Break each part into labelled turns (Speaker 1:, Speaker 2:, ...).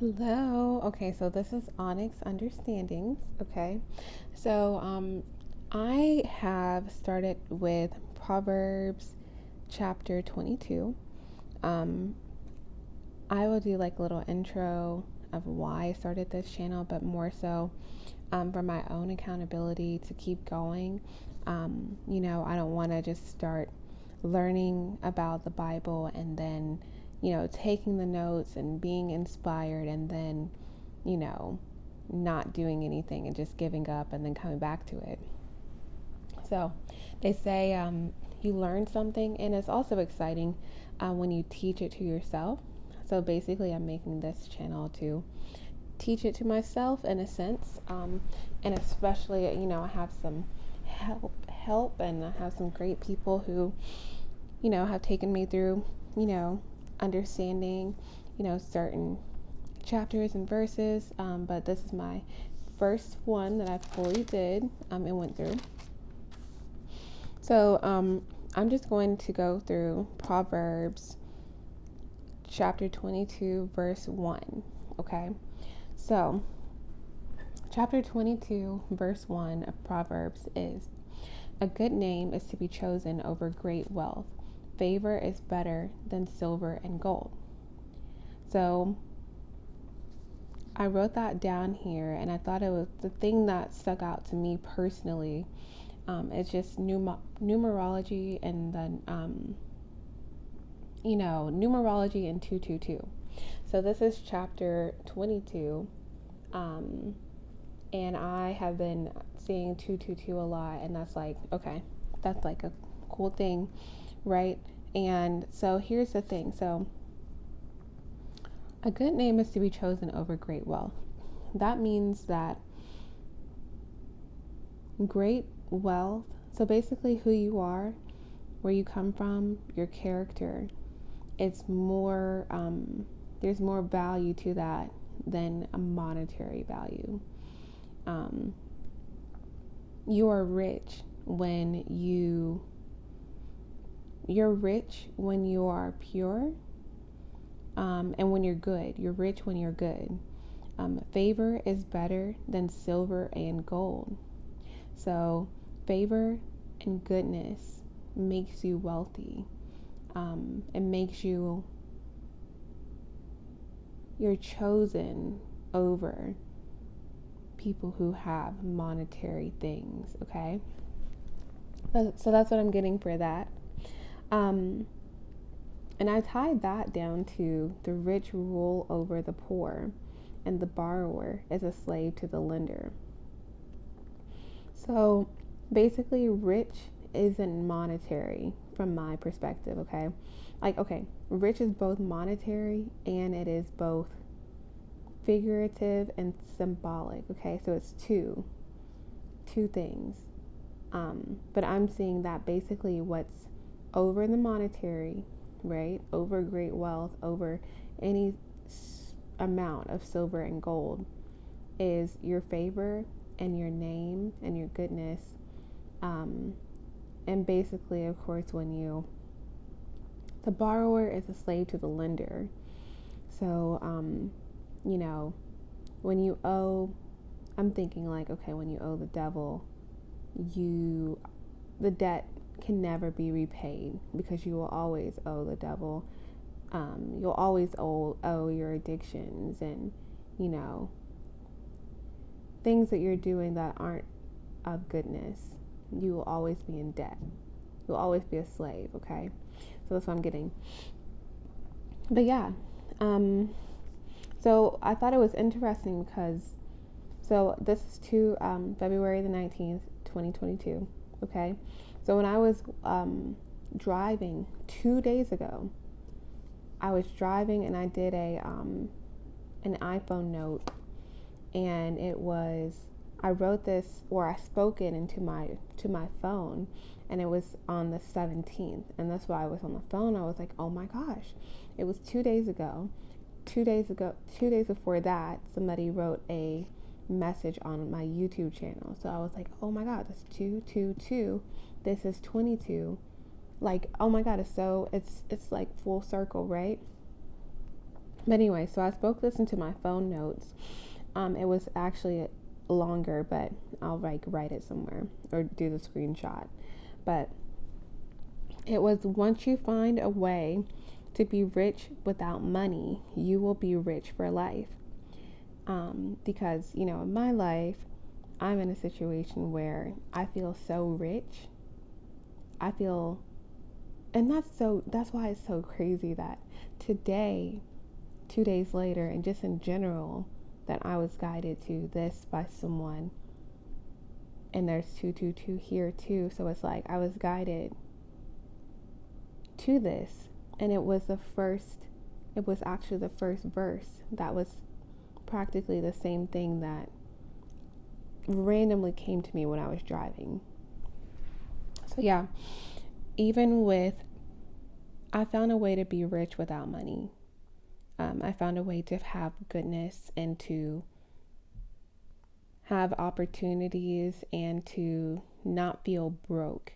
Speaker 1: Hello. Okay, so this is Onyx Understandings. Okay, so I have started with Proverbs chapter 22. Um, I will do like a little intro of why I started this channel, but more so for my own accountability to keep going. I don't want to just start learning about the Bible and then, taking the notes and being inspired and then, you know, not doing anything and just giving up and then coming back to it. So they say you learn something, and it's also exciting when you teach it to yourself. So basically, I'm making this channel to teach it to myself in a sense, and especially, I have some help, and I have some great people who, have taken me through, understanding, certain chapters and verses. But this is my first one that I fully did and went through. So I'm just going to go through Proverbs chapter 22, verse 1. Okay. So, chapter 22, verse 1 of Proverbs is: a good name is to be chosen over great wealth. Favor is better than silver and gold. So, I wrote that down here, and I thought it was the thing that stuck out to me personally. It's just numerology, and then, numerology and 222. So, this is chapter 22. And I have been seeing 222 a lot, and that's like, okay, that's like a cool thing, right? And so here's the thing. So a good name is to be chosen over great wealth. That means that great wealth, so basically who you are, where you come from, your character, it's more, there's more value to that than a monetary value. You are rich when you're rich when you are pure, and when you're good. You're rich when you're good. Favor is better than silver and gold. So favor and goodness makes you wealthy. It makes you're chosen over people who have monetary things. Okay, so that's what I'm getting for that. And I tied that down to the rich rule over the poor, and the borrower is a slave to the lender. So basically, rich isn't monetary from my perspective. Okay, rich is both monetary and it is both figurative and symbolic. Okay, so it's two things. But I'm seeing that basically what's over the monetary, right, over great wealth, over any amount of silver and gold, is your favor and your name and your goodness. And basically, of course, the borrower is a slave to the lender. So, when you owe, I'm thinking like, okay, when you owe the devil, the debt can never be repaid because you will always owe the devil. You'll always owe your addictions and, things that you're doing that aren't of goodness. You will always be in debt. You'll always be a slave, okay? So that's what I'm getting. But yeah, so I thought it was interesting because, so this is to February the 19th, 2022, okay? So when I was driving 2 days ago, I was driving and I did an iPhone note, and I wrote this, or I spoke it into my phone, and it was on the 17th, and that's why I was on the phone. I was like, oh my gosh, it was 2 days ago. 2 days before that, somebody wrote a message on my YouTube channel. So I was like, oh my god, that's 222. This is 22. Like, oh my god, it's like full circle, right? But anyway, so I spoke this into my phone notes. It was actually longer, but I'll like write it somewhere or do the screenshot. But it was, once you find a way to be rich without money, you will be rich for life. Because, in my life, I'm in a situation where I feel so rich. I feel, and that's why it's so crazy that today, 2 days later, and just in general, that I was guided to this by someone. And there's 222 here too. So it's like I was guided to this. And it was actually the first verse that was practically the same thing that randomly came to me when I was driving. So yeah, I found a way to be rich without money. I found a way to have goodness and to have opportunities and to not feel broke,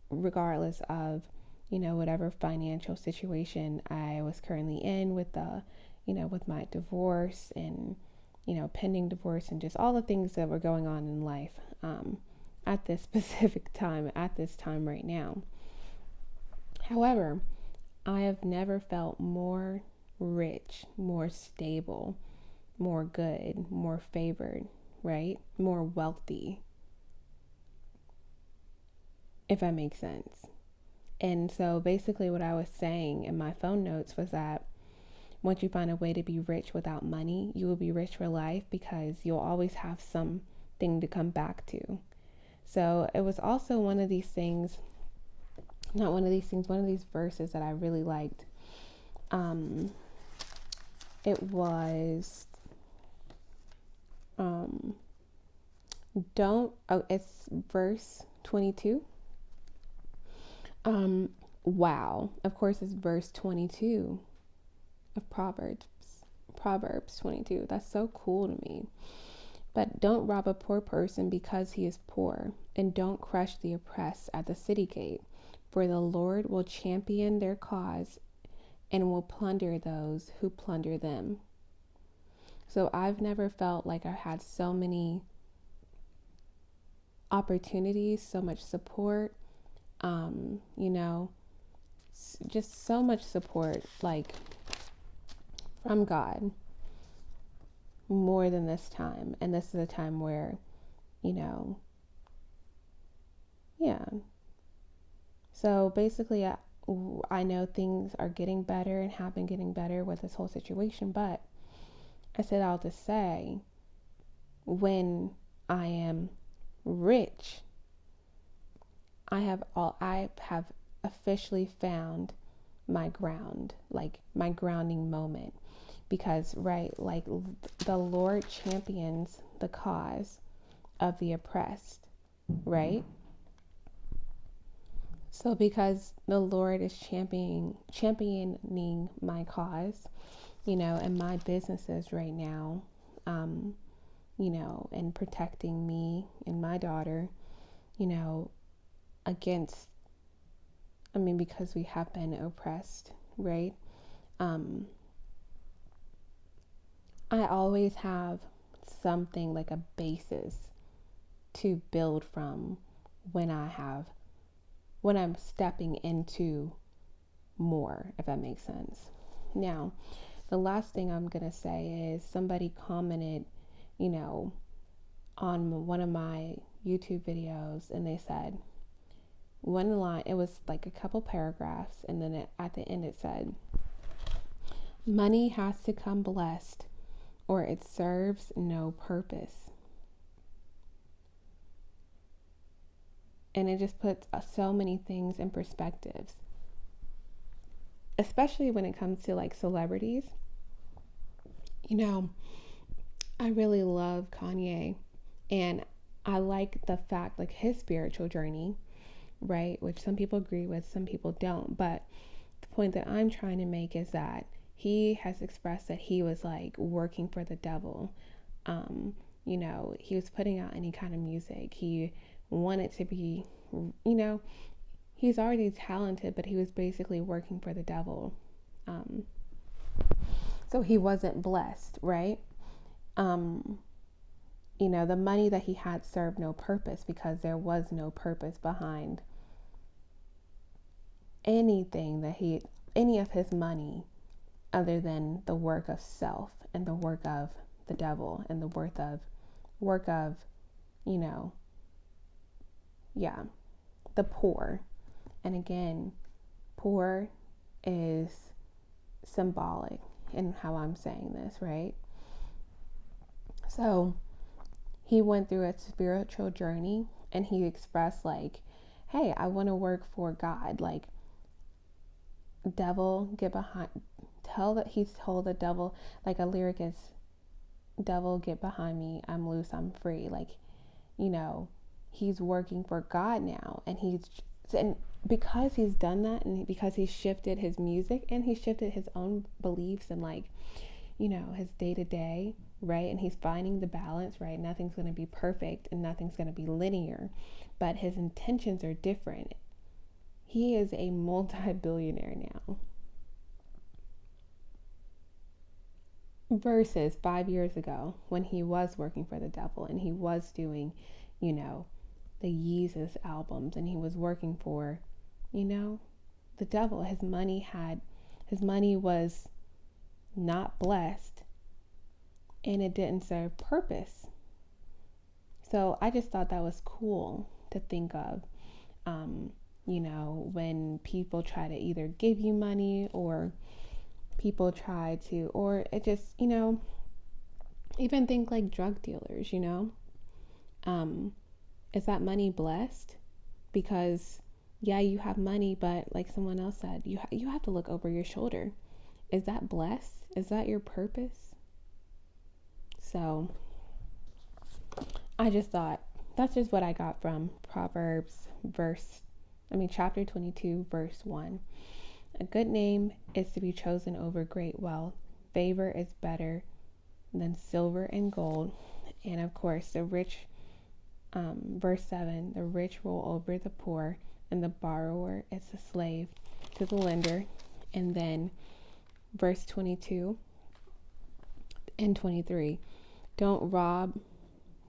Speaker 1: regardless of, whatever financial situation I was currently in with with my divorce and, pending divorce and just all the things that were going on in life at this time right now. However, I have never felt more rich, more stable, more good, more favored, right? More wealthy, if that makes sense. And so basically, what I was saying in my phone notes was that once you find a way to be rich without money, you will be rich for life because you'll always have something to come back to. So it was also one of these verses that I really liked. It was, it's verse 22. Wow. Of course, it's verse 22 of Proverbs 22. That's so cool to me. But don't rob a poor person because he is poor, and don't crush the oppressed at the city gate, for the Lord will champion their cause and will plunder those who plunder them. So I've never felt like I had so many opportunities, so much support, just so much support, like from God, more than this time. And this is a time where, yeah. So basically, I know things are getting better and have been getting better with this whole situation, but I said all to say, when I am rich, I have officially found my ground, like my grounding moment, because right, like the Lord champions the cause of the oppressed, right? So because the Lord is championing my cause, and my businesses right now, and protecting me and my daughter, against, because we have been oppressed, right? I always have something like a basis to build from when I'm stepping into more, if that makes sense. Now, the last thing I'm going to say is somebody commented, on one of my YouTube videos, and they said, one line, it was like a couple paragraphs, and then at the end it said, money has to come blessed or it serves no purpose. And it just puts so many things in perspectives, especially when it comes to like celebrities. I really love Kanye, and I like the fact, like his spiritual journey, right? Which some people agree with, some people don't. But the point that I'm trying to make is that he has expressed that he was like working for the devil. He was putting out any kind of music. He wanted to be, he's already talented, but he was basically working for the devil. So he wasn't blessed, right? Um, the money that he had served no purpose because there was no purpose behind anything any of his money other than the work of self and the work of the devil and the work of, you know, yeah, the poor. And again, poor is symbolic in how I'm saying this, right? So he went through a spiritual journey and he expressed, like, hey, I want to work for God. Like, devil, get behind, he's told the devil, like a lyric is, devil, get behind me, I'm loose, I'm free. Like, he's working for God now, and because he's done that, and because he's shifted his music and he shifted his own beliefs and, like, his day to day, right? And he's finding the balance, right? Nothing's going to be perfect and nothing's going to be linear, but his intentions are different. He is a multi-billionaire now versus 5 years ago when he was working for the devil and he was doing, the Yeezus albums, and he was working for, the devil. His money was not blessed and it didn't serve purpose. So I just thought that was cool to think of, when people try to either give you money or people try to, or it just, even think like drug dealers, is that money blessed? Because yeah, you have money, but like someone else said, you have to look over your shoulder. Is that blessed? Is that your purpose? So I just thought that's just what I got from Proverbs chapter 22, verse 1. A good name is to be chosen over great wealth. Favor is better than silver and gold. And of course, the rich, verse 7, the rich rule over the poor, and the borrower is a slave to the lender. And then verse 22 and 23, don't rob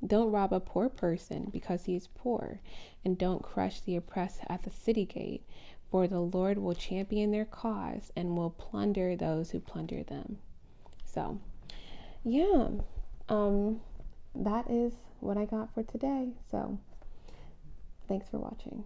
Speaker 1: a poor person because he is poor, and don't crush the oppressed at the city gate, for the Lord will champion their cause and will plunder those who plunder them. So, yeah, that is what I got for today. So, thanks for watching.